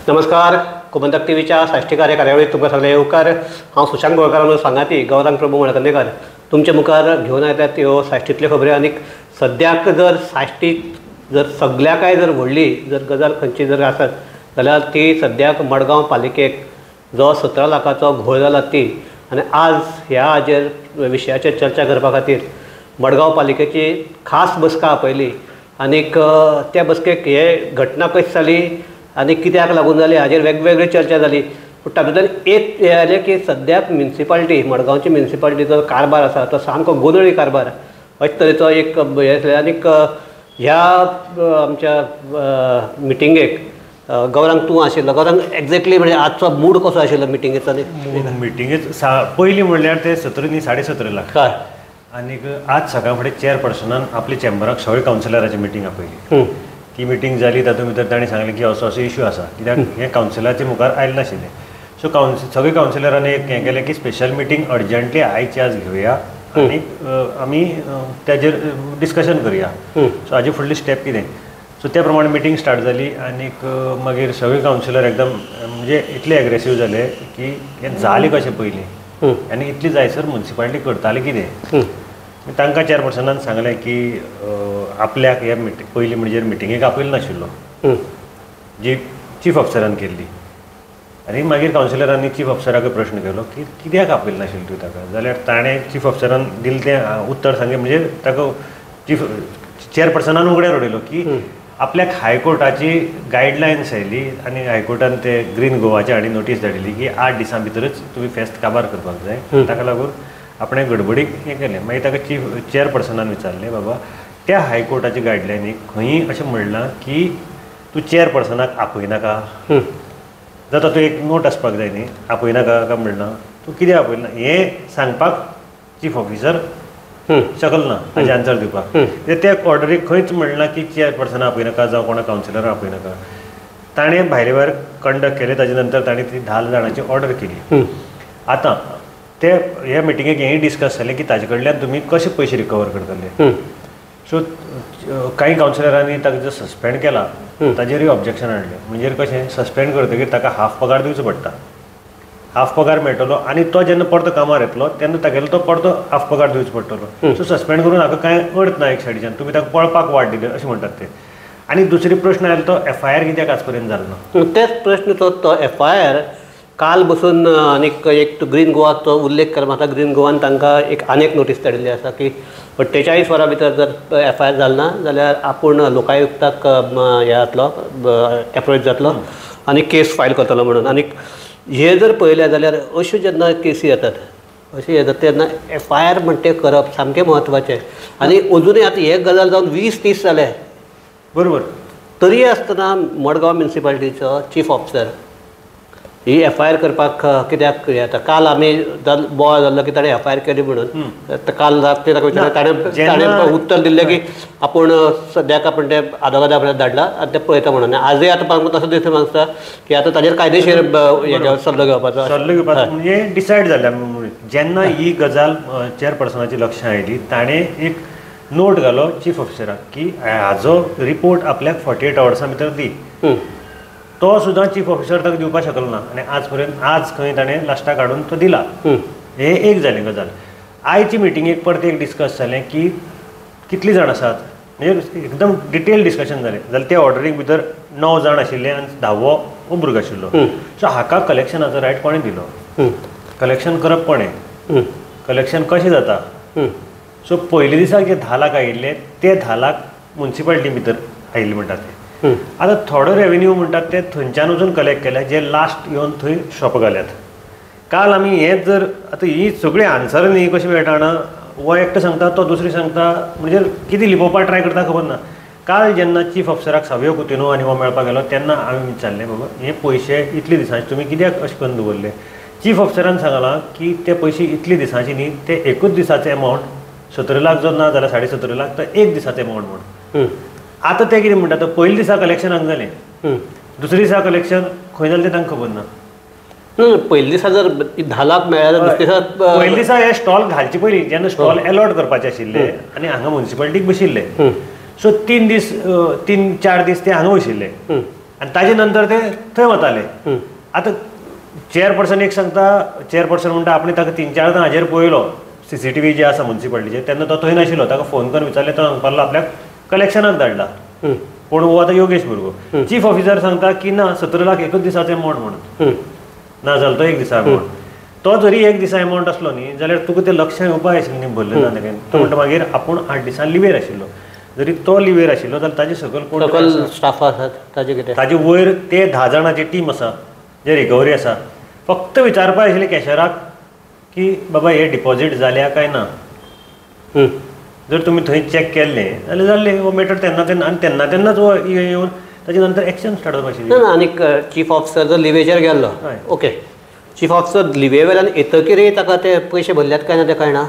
नमस्कार. गोमंतक टीव्हीच्या साश्टीकार ह्या कार्यावळीत तुमकां सगळे येवकार. हांव सुशांत गोळकार म्हणून सांगाती गौरांग प्रभू मळकर्णेकार तुमच्या मुखार घेवन येतात ह्यो साश्टींतल्यो खबऱ्यो. आनीक सद्याक जर साश्टीत जर सगळ्याकाय जर व्हडली जर गजाल खंयची जर आसत जाल्यार ती सद्याक मडगांव पालिकेक जो 17 लाखाचो घोळ जाला ती. आनी आज ह्या हाजेर विशयाचेर चर्चा करपा खातीर मडगांव पालिकेची खास बसका आपयली. आनीक त्या बसकेक हे घटना कशी जाली आनी कित्याक लागून जाली हाजेर वेगवेगळी चर्चा जाली. पूण तातूंतल्यान एक हें जालें की सद्याक म्युनिसिपालिटी मडगांवची म्युनिसिपालिटीचो कारभार आसा तो सामको गोंधळी कारभार अशे तरेचो एक हें आसलें. आनीक ह्या आमच्या मिटिंगेक गौरांग तूं आशिल्लो. गौरांग एक्झॅक्टली म्हणजे आजचो मूड कसो आशिल्लो मिटिंगेचो? मिटिंगेच पयलीं म्हणल्यार ते 17 न्ही 17.5 लाख हय. आनीक आज सकाळ फुडें चेअरपर्सनान आपल्या चेंबराक सगळे कावन्सिलराची मिटींग आपयली. ती मिटींग जाली तातूंत भितर ताणें सांगलें की असो इशू आसा कित्याक हें कावन्सिलाच्या मुखार आयलें नाशिल्लें. सो सगळे कावन्सिलरांनी एक हें केलें की स्पेशल मिटींग अर्जंटली आयची आज घेवया आनी आमी ताजेर डिस्कशन करया. सो हाजे फुडली स्टेप कितें. सो त्या प्रमाणे मिटींग स्टार्ट जाली आनीक मागीर सगळे कावन्सिलर एकदम म्हणजे इतले एग्रेसीव जाले की हें जालें कशें पयलीं आनी इतली जायसर म्युनिसिपालिटी करताली कितें. तांकां चेअरपर्सनान सांगलें की आपल्याक ह्या पयलीं म्हणजे मिटिंगेक आपयलो नाशिल्लो जी चीफ अफसरान केल्ली. आनी मागीर कावन्सिलरांनी चीफ अफसराक प्रश्न केलो की कित्याक आपयलो नाशिल्लो तूं ताका. जाल्यार ताणें चीफ अफसरान दिलें तें उत्तर सांगलें म्हणजे ताका चीफ चेअरपर्सनान उगड्यार उडयलो की आपल्याक हायकोर्टाची गायडलायन्स आयली आनी हायकोर्टान ते ग्रीन गोवाच्या हांणी नोटीस धाडिल्ली की 8 दिसां भितरच तुमी फेस्त काबार करपाक जाय. ताका लागून आपणें गडबडीक हें केलें. मागीर ताका चेअरपर्सनान विचारलें बाबा त्या हायकोर्टाची गायडलायनीक खंयी अशें म्हणलां की तूं चेअरपर्सनाक आपयनाका जाता तूं एक नोट आसपाक जाय न्ही आपयनाका काय म्हणना तूं कित्याक आपयना हें सांगपाक चीफ ऑफिसर शकल ना हाजें आन्सर दिवपाक. त्या ऑर्डरीक खंयच म्हणलां की चेअरपर्सना आपयनाका जावं कोणा कावन्सिलराक आपयनाका. ताणें भायले भायर कंडक्ट केलें ताजे नंतर ताणें ती 10 जाणांची ऑर्डर केली. आतां ते ह्या मिटिंगेक हेंय डिस्कस जालें की ताजे कडल्यान तुमी कशे पयशे रिकवर करतले. सो कांय कावन्सिलरांनी ताका जो सस्पेंड केला ताजेरूय ऑब्जेक्शन हाडलें. म्हणजे कशें सस्पेंड करतकीर ताका हाफ पगार दिवचो पडटा. हाफ पगार मेळटलो आनी तो जेन्ना परतो कामार येतलो तेन्ना तागेलो तो परतो हाफ पगार दिवचो पडटलो. सो सस्पेंड करून हाका कांय अर्थ ना एक सायडीच्यान. तुमी ताका पळपाक वाट दिले अशें म्हणटात ते. आनी दुसरी प्रश्न आयलो तो FIR कित्याक आज पर्यंत जालो ना. तेच प्रश्न तो FIR काल बसून आनीक एक ग्रीन गोवाचो उल्लेख केला. म्हाका ग्रीन गोवान तांकां आनीक नोटीस धाडिल्ली आसा की 48 वरां भितर जर FIR जालो ना जाल्यार आपूण लोकायुक्ताक हे जातलो एप्रोच जातलो आनी केस फायल करतलो म्हणून. आनीक हे जर पळयलें जाल्यार अश्यो जेन्ना केसी येतात अशें येतात तेन्ना FIR म्हणटा तें करप सामकें म्हत्वाचें. आनी अजुनूय आतां हे गजाल जावन 20 दीस जाले बरोबर. तरी आसतना मडगांव म्युनिसिपालिटीचो चीफ ऑफिसर ही FIR करपाक कित्याक हें जाता. काल आमी बोवाळ जाल्लो की ताणें FIR केली म्हणून. काल रात्री ताका विचारलें ताणें उत्तर दिल्लें की आपूण सद्याक आपूण तें आदवोगादा आपल्याक धाडला आनी तें पळयता म्हणून. आजूय आतां म्हाका तसो दिसता मागता की आतां ताजेर कायदेशीर हेजेर सल्लो घेवपाचो म्हणजे डिसायड जाल्या. जेन्ना ही गजाल चेअरपर्सनाची लक्षांत आयली ताणें एक नोट घालो चीफ ऑफिसराक की हाजो रिपोर्ट आपल्याक 48 आवर्सां भितर दी. तो सुद्दां चीफ ऑफिसर ताका दिवपाक शकलो ना आनी आज पर्यंत आज खंय ताणें लास्टाक हाडून तो दिला. हें एक जालें गजाल. आयची मिटिंगेक परत एक डिस्कस जालें की कितलीं जाण आसात म्हणजे एकदम डिटेल डिस्कशन जालें. जाल्यार त्या ऑर्डरीक भितर 9 जाण आशिल्ले आनी 10वो हो भुरगो आशिल्लो. सो हाका कलेक्शनाचो रायट कोणें दिलो. कलेक्शन करप कोणें. कलेक्शन कशें जाता. सो पयले दिसाक जे 10 लाख आयिल्ले ते 10 लाख म्युनिसिपालिटी भितर आयिल्ले म्हणटात ते. आतां थोडो रेवेन्यू म्हणटात ते थंयच्यान वचून कलेक्ट केल्या जे लास्ट येवन थंय शॉप घाल्यात. काल आमी हें जर आतां ही सगळी आन्सर न्ही कशी मेळटाना हो एकटो सांगता तो दुसरी सांगता म्हणजे कितें लिपोवपाक ट्राय करता खबर ना. काल जेन्ना चीफ ऑफिसराक सावयो कुतिनो आनी हो मेळपाक गेलो तेन्ना हांवें विचारलें बाबा हे पयशे इतले दिसांचे तुमी कित्याक अशें करून दवरले. चीफ ऑफिसरान सांगलां की ते पयशे इतले दिसांचे न्ही ते एकूच दिसाचो एमावंट 17 लाख जर ना जाल्यार 17.5 लाख तर एक दिसाचो एमावंट म्हणून. आतां ते कितें म्हणटा तो पयले दिसा कलेक्शनाक जालें दुसरे दिसा कलेक्शन खंय जालें तें तांकां खबर ना. पयले दिसा जर 10 लाख मेळ्ळे दुसरे दिसा पयले दिसा हे स्टॉल घालचे पयलीं जेन्ना स्टॉल अलॉट करपाचे आशिल्ले आनी हांगा म्युनिसिपालिटीक बशिल्ले. सो 3-4 दीस ते हांगा वशिल्ले आनी ताजे नंतर ते थंय वताले. आतां चेअरपर्सन एक सांगता, चेअरपर्सन म्हणटा आपणे ताका 3-4 हाजेर पळयलो CCTV जे आसा म्युन्सिपाल्टीचे, तेन्ना तो थंय नाशिल्लो. ताका फोन करून विचारलें, तो सांगपाक लागलो आपल्याक कलेक्शनाक धाडला. पूण हो आतां योगेश भुरगो. चीफ ऑफिसर सांगता की ना 17 लाख एकच दिसाचो अमावंट म्हणून, ना जालो तो एक दिसा अमावंट. तो जरी एक दिसा अमावंट असलो न्ही जाल्यार तुका तें लक्षां येवपाक आशिल्लें न्ही भरलें ना तें. तो म्हणटा मागीर आपूण 8 दिसान लिवेर आशिल्लो. जरी तो लिवेर आशिल्लो जाल्यार ताजे सकयल कोण स्टाफ आसात ताजे कितें, ताजे वयर ते 10 जाणांची टीम आसा जे रिकवरी आसा. फक्त विचारपाक आशिल्लें कॅशराक की बाबा हे डिपॉझीट जाल्या काय ना. जर तुमी थंय चॅक केल्लें जाल्यार जाल्लें. हो मॅटर तेन्ना आनी तेन्नाच हो येवन ताजे नंतर एक्शन स्टार्ट करपाक आशिल्ली. ना आनीक चीफ ऑफिसर जर लिवेचेर गेल्लो, ओके, चीफ ऑफिसर लिवे वेल्यान येतकीर ताका ते पयशे भरल्यात काय ना ते कळना.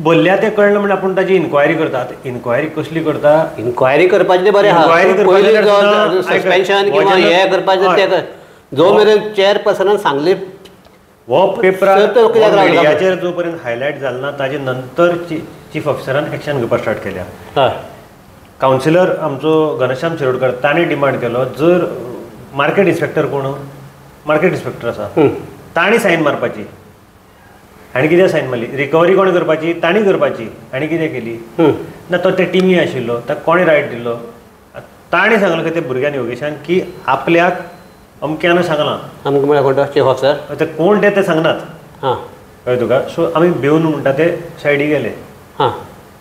भरल्या ते कळना म्हणजे आपूण ताजी इन्क्वायरी करतात. इन्क्वायरी कसली करता? इन्क्वायरी करपाचें ते बरें आहा. सस्पेन्शन किंवा हें करपाचें ते जो मेरेन चेअरपर्सनान सांगलें हो पेपराचेर जो पर्यंत हायलायट जालो ना ताजे नंतर चीफ ऑफिसरान एक्शन घेवपाक स्टार्ट केल्या. कावन्सिलर आमचो घनश्याम शिरोडकर ताणें डिमांड केलो, जर मार्केट इन्स्पेक्टर कोण, मार्केट इन्स्पेक्टर आसा ताणी सायन मारपाची. आनी कितें सायन मारली? रिकवरी कोणी करपाची? ताणी करपाची. आनी कितें केली ना, तो ते टिमी आशिल्लो ताका कोणें रायट दिल्लो? ताणें सांगलो की ते भुरग्यान योगेशान की आपल्याक अमक्यान सांगलां. आमकां म्हळ्यार कोण चीफ ऑफिसर ते कोण ते सांगनात. कळ्ळें तुका? सो आमी भिवन म्हणटा ते सायडीक गेले.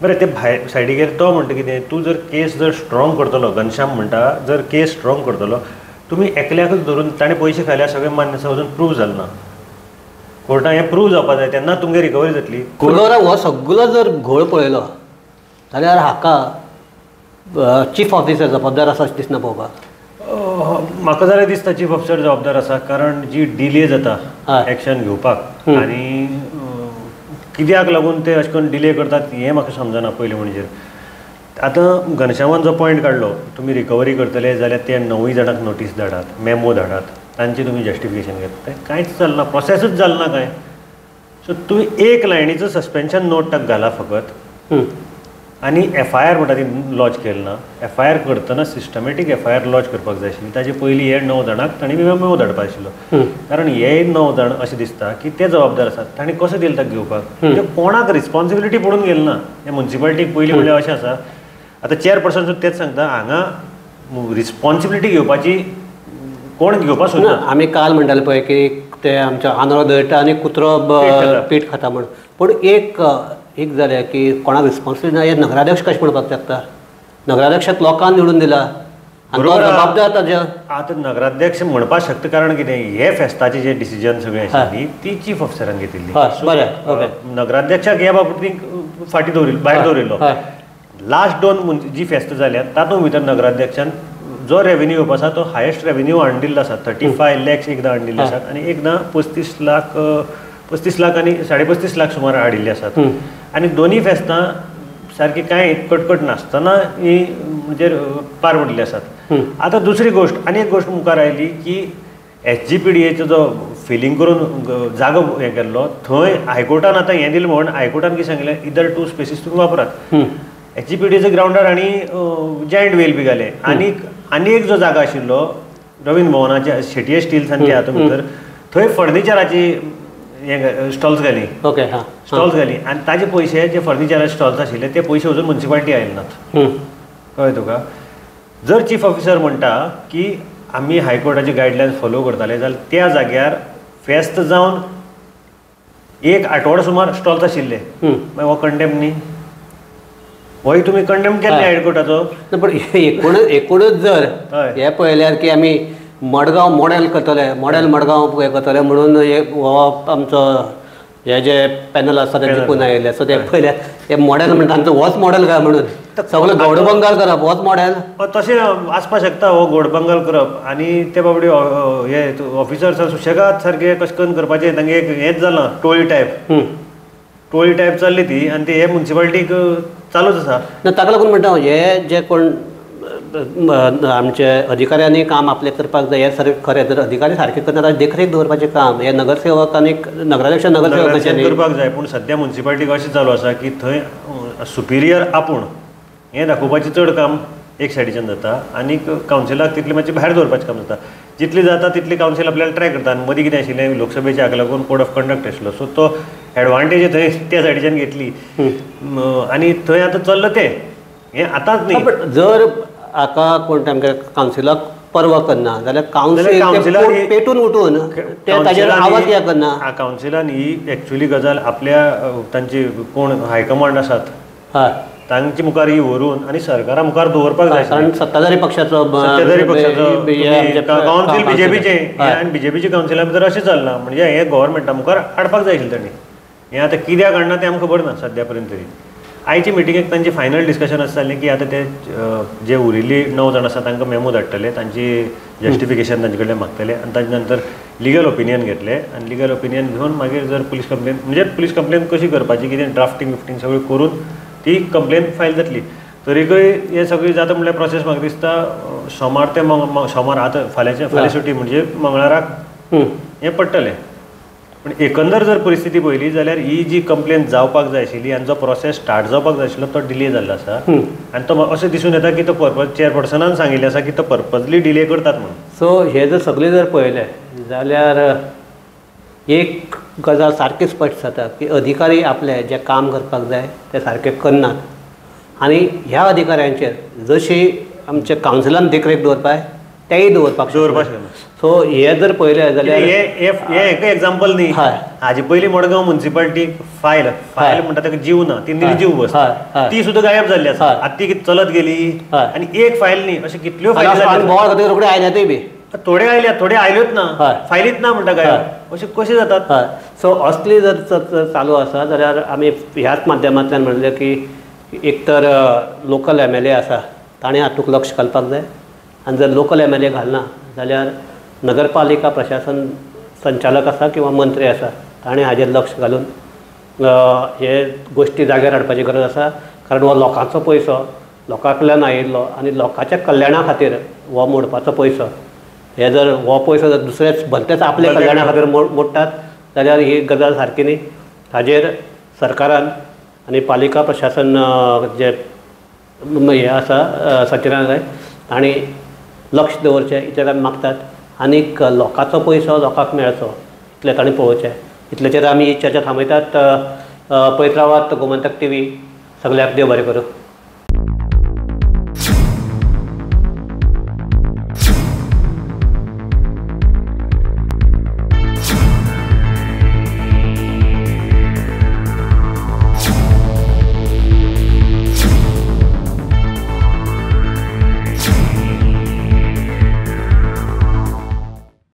बरें, ते भायर सायडीक गेले. तो म्हणटा कितें, तूं जर केस जर स्ट्रॉंग करतलो, घनश्याम म्हणटा जर केस स्ट्रॉंग करतलो, तुमी एकल्याकच धरून ताणें पयशे खाल्यार सगळें मान्य आसा, अजून प्रूव जालें ना. कोर्टान हें प्रूव जावपाक जाय तेन्ना तुमगे रिकवरी जातली. हो सगळो जर घोळ पळयलो जाल्यार हाका चीफ ऑफिसर जबाबदार आसा अशें दिसना पळोवपाक. म्हाका जाल्यार दिसता चीफ ऑफिसर जबाबदार आसा, कारण जी डिले जाता एक्शन घेवपाक आनी कित्याक लागून ते अशें करून डिले करतात हें म्हाका समजना पयलीं. म्हणजे आतां घनश्यामान जो पॉयंट काडलो, तुमी रिकवरी करतले जाल्यार ते 9 जाणांक नोटीस धाडात, मेमो धाडात, तांचे तुमी जस्टिफिकेशन घेतात. तें कांयच जालें ना, प्रोसेसूच जालें ना कांय. सो तुमी एक लायनीचो सस्पेन्शन नोट ताका घाला फकत. आनी FIR म्हणटा ती लॉन्च केली ना. FIR करतना सिस्टमॅटीक FIR लॉन्च करपाक जाय आशिल्ली. ताजे पयलीं हे 9 जाणांक तांणी मेमो धाडपाक आशिल्लो. कारण हे 9 जाण अशें दिसता की ते जबाबदार आसात. तांणी कसो दिलो ताका घेवपाक? म्हणजे कोणाक रिस्पॉन्सिबिलिटी पडून गेली ना. हे म्युन्सिपाल्टीक पयलीं म्हणल्यार अशें आसा. आतां चेअरपर्सन सुद्दां तेच सांगता, हांगा रिस्पॉन्सिबिलिटी घेवपाची कोण घेवपाक सोदना. आमी काल म्हणटाले पळय की ते आमच्या आंदोळ दळटा आनी कुत्रो पीठ खाता म्हण. पूण एक जालें की कोणाक रिस्पॉन्सिबिलिटी ना, हे नगराध्यक्ष कशें म्हणपाक शकता? नगराध्यक्षाक लोकांन निवडून दिला आनी तो जबाबदार ताजे. आतां नगराध्यक्ष म्हणपाक शकता, कारण कितें हे फेस्ताचे जे डिसिजन सगळें आशिल्ली ती चीफ ऑफिसरान घेतिल्ली. नगराध्यक्षाक ह्या बाबतींत फाटी दवरिल्लो, भायर दवरिल्लो. लास्ट 2 जी फेस्त जाल्यात तातूंत भितर नगराध्यक्षान जो रेव्हेन्यू येवप आसा तो हायेस्ट रेव्हेन्यू हाडिल्लो आसा. 35 lakhs एकदां हाडिल्ले आसात आनी एकदां 35 लाख आनी 35.5 लाख सुमार हाडिल्ले आसात. आनी दोनी फेस्तां सारकी कांय कटकट नासतना ही म्हणजे पार पडलेली आसात. आतां दुसरी गोश्ट, आनी एक गोश्ट मुखार आयली की SGPDAचो जो फिलिंग करून जागो हें केल्लो, थंय हायकोर्टान आतां हें दिलें म्हणून हायकोर्टान कितें सांगलें, इदर 2 स्पेसीस तुमी वापरात. SGPDAच्या ग्रावंडार आनी जायंट वेल बी घाले. आनी एक जो जागा आशिल्लो रवींद्र भवनाच्या शेटये स्टिल्सांनी हातूंत भितर, थंय फर्निचराची स्टॉल्स घाली. ओके, स्टॉल्स घाली आनी ताजे पयशे जे फर्निचराचे स्टॉल्स आशिल्ले ते पयशे अजून म्युन्सिपाल्टी आयले नात. कळ्ळें तुका? जर चीफ ऑफिसर म्हणटा की आमी हायकोर्टाचे गायडलायन्स फॉलो करताले जाल्यार त्या जाग्यार फेस्त जावन 1 आठवडो सुमार स्टॉल्स आशिल्ले, मागीर हो कंडेम न्ही? होय तुमी कंडेम केल्ले हायकोर्टाचो. पण एकूणच जर हे पळयल्यार की आमी मडगांव मॉडेल करतले, मडगांव हे करतले म्हणून हो आमचो हे जे पॅनल आसा ते जिखून आयिल्ले. सो ते पळयल्यार हे मॉडेल म्हणटा आमचो होच मॉडेल काय म्हणून सगळो घोडबंगाल करप होच मॉडेल. तशें आसपाक शकता हो घोडबंगाल करप. आनी ते बाबडे हे ऑफिसर्स सुशेगाद सारके कशें करून करपाचें तांगे हेंच जालां, टोळी टायप चल्ली ती आनी ते हे म्युन्सिपाल्टीक चालूच आसा. ताका लागून म्हणटा हे जे कोण आमचे अधिकाऱ्यांनी काम आपले करपाक जाय, हे खरें जर अधिकारी सारके करता देखरेख दवरपाचें काम हे नगरसेवक आनी नगराध्यक्ष नगरसेवकांनी करपाक जाय. पूण सद्या म्युन्सिपाल्टीक अशें चालू आसा की थंय सुपिरियर आपूण हें दाखोवपाचें चड काम एक सायडीच्यान जाता आनी कावन्सिलाक तितली मातशी भायर दवरपाचें काम जाता जितली जाता तितली कावन्सिल आपल्याला ट्राय करता आनी मदीं कितें आशिल्लें लोकसभेचे हाका लागून कोड ऑफ कंडक्ट आशिल्लो सो तो एडवांटेज थंय त्या सायडीच्यान घेतली आनी थंय आतां चल्लां तें हें आतांच न्ही. बट जर हाका कोण आमच्या कावन्सिलाक परवा करना जाल्यार कावन्सिल पेटून उठून ते ताजेर आवाज कित्याक करना. कावन्सिलान ही एक्चुअली गजाल आपल्या तांची कोण हायकमांड आसात हय तांचे मुखार ही व्हरून आनी सरकारा मुखार दवरपाक जाय. कारण सत्ताधारी पक्षाचो कावन्सील बीजेपीचें आनी बीजेपीच्या कावन्सिला भितर अशें चलना म्हणजे हें गव्हर्मेंटा मुखार हाडपाक जाय आशिल्लें तांणी. हें आतां कित्याक हाडना तें आमकां खबर ना सद्या पर्यंत तरी. आयचे मिटिंगेक तांचे फायनल डिस्कशन आसतालें की आतां ते जे उरिल्ली 9 जाण आसा तांकां मेमो धाडटले तांची जस्टिफिकेशन तांचे कडल्यान मागतले आनी ताजे नंतर लिगल ओपिनियन घेतले आनी लिगल ओपिनियन घेवन मागीर जर पुलीस कंप्लेन म्हणजे पुलीस कंप्लेन कशी करपाची कितें ड्राफ्टींग सगळें करून ती कंप्लेन फायल जातली. तरीकय हें सगळें जाता म्हणल्यार प्रोसेस म्हाका दिसता सोमार ते सोमार आतां फाल्यां सुटी म्हणजे मंगळाराक हें पडटलें. पूण एकंदर जर परिस्थिती पळयली जाल्यार ही जी कंप्लेन जावपाक जाय आशिल्ली आनी जो प्रोसेस स्टार्ट जावपाक जाय आशिल्लो तो डिले जाल्लो आसा आनी तो अशें दिसून येता की तो चेअरपर्सनान सांगिल्लें आसा की तो पर्पजली डिले करतात म्हणून. सो हे जर सगळें जर पळयलें जाल्यार एक गजाल सारकी स्पश्ट जाता की अधिकारी आपले जे काम करपाक जाय ते सारके करनात आनी ह्या अधिकाऱ्यांचेर जशी आमच्या कावन्सिलान देखरेख दवरपाक तेय दवरपाक शकना. सो हे जर पळयलें जाल्यार हें एक एग्जाम्पल न्ही. हाजे पयलीं मडगांव म्युन्सिपालिटी फायल म्हणटा ताका जीव ना ती निर्जीव वस्त ती सुद्दां गायब जाल्ली आसा. आतां ती कितें चलत गेली आनी एक फायल न्ही अशें कितल्यो फायल रोखडे आयल्यातय बी थोडे आयल्यात थोडे आयल्योच ना फायलीच ना म्हणटा गायब अशें कशें जातात. सो असली जर चालू आसा जाल्यार आमी ह्याच माध्यमांतल्यान म्हणलें की एक तर लोकल MLA आसा ताणें हातूंत लक्ष घालपाक जाय आनी जर लोकल MLA घालना जाल्यार नगरपालिका प्रशासन संचालक आसा किंवा मंत्री आसा ताणें हाजेर लक्ष घालून हे गोश्टी जाग्यार हाडपाची गरज आसा. कारण हो लोकांचो पयसो लोकां कडल्यान आयिल्लो आनी लोकांच्या कल्याणा खातीर हो मोडपाचो पयसो हे जर हो पयसो जर दुसरेच भलतेच आपल्या कल्याणा खातीर मोडटात जाल्यार ही गजाल सारकी न्ही. हाजेर सरकारान आनी पालिका प्रशासन जे हे आसा सचिवालय तांणी लक्ष दवरचें इतलें आमी मागतात. आनीक लोकांचो पयसो लोकांक मेळचो इतलें तांणी पळोवचें. इतलेचेर आमी ही चर्चा थांबयतात. पळयत रावात गोमंतक TV. सगळ्याक देव बरें करूं.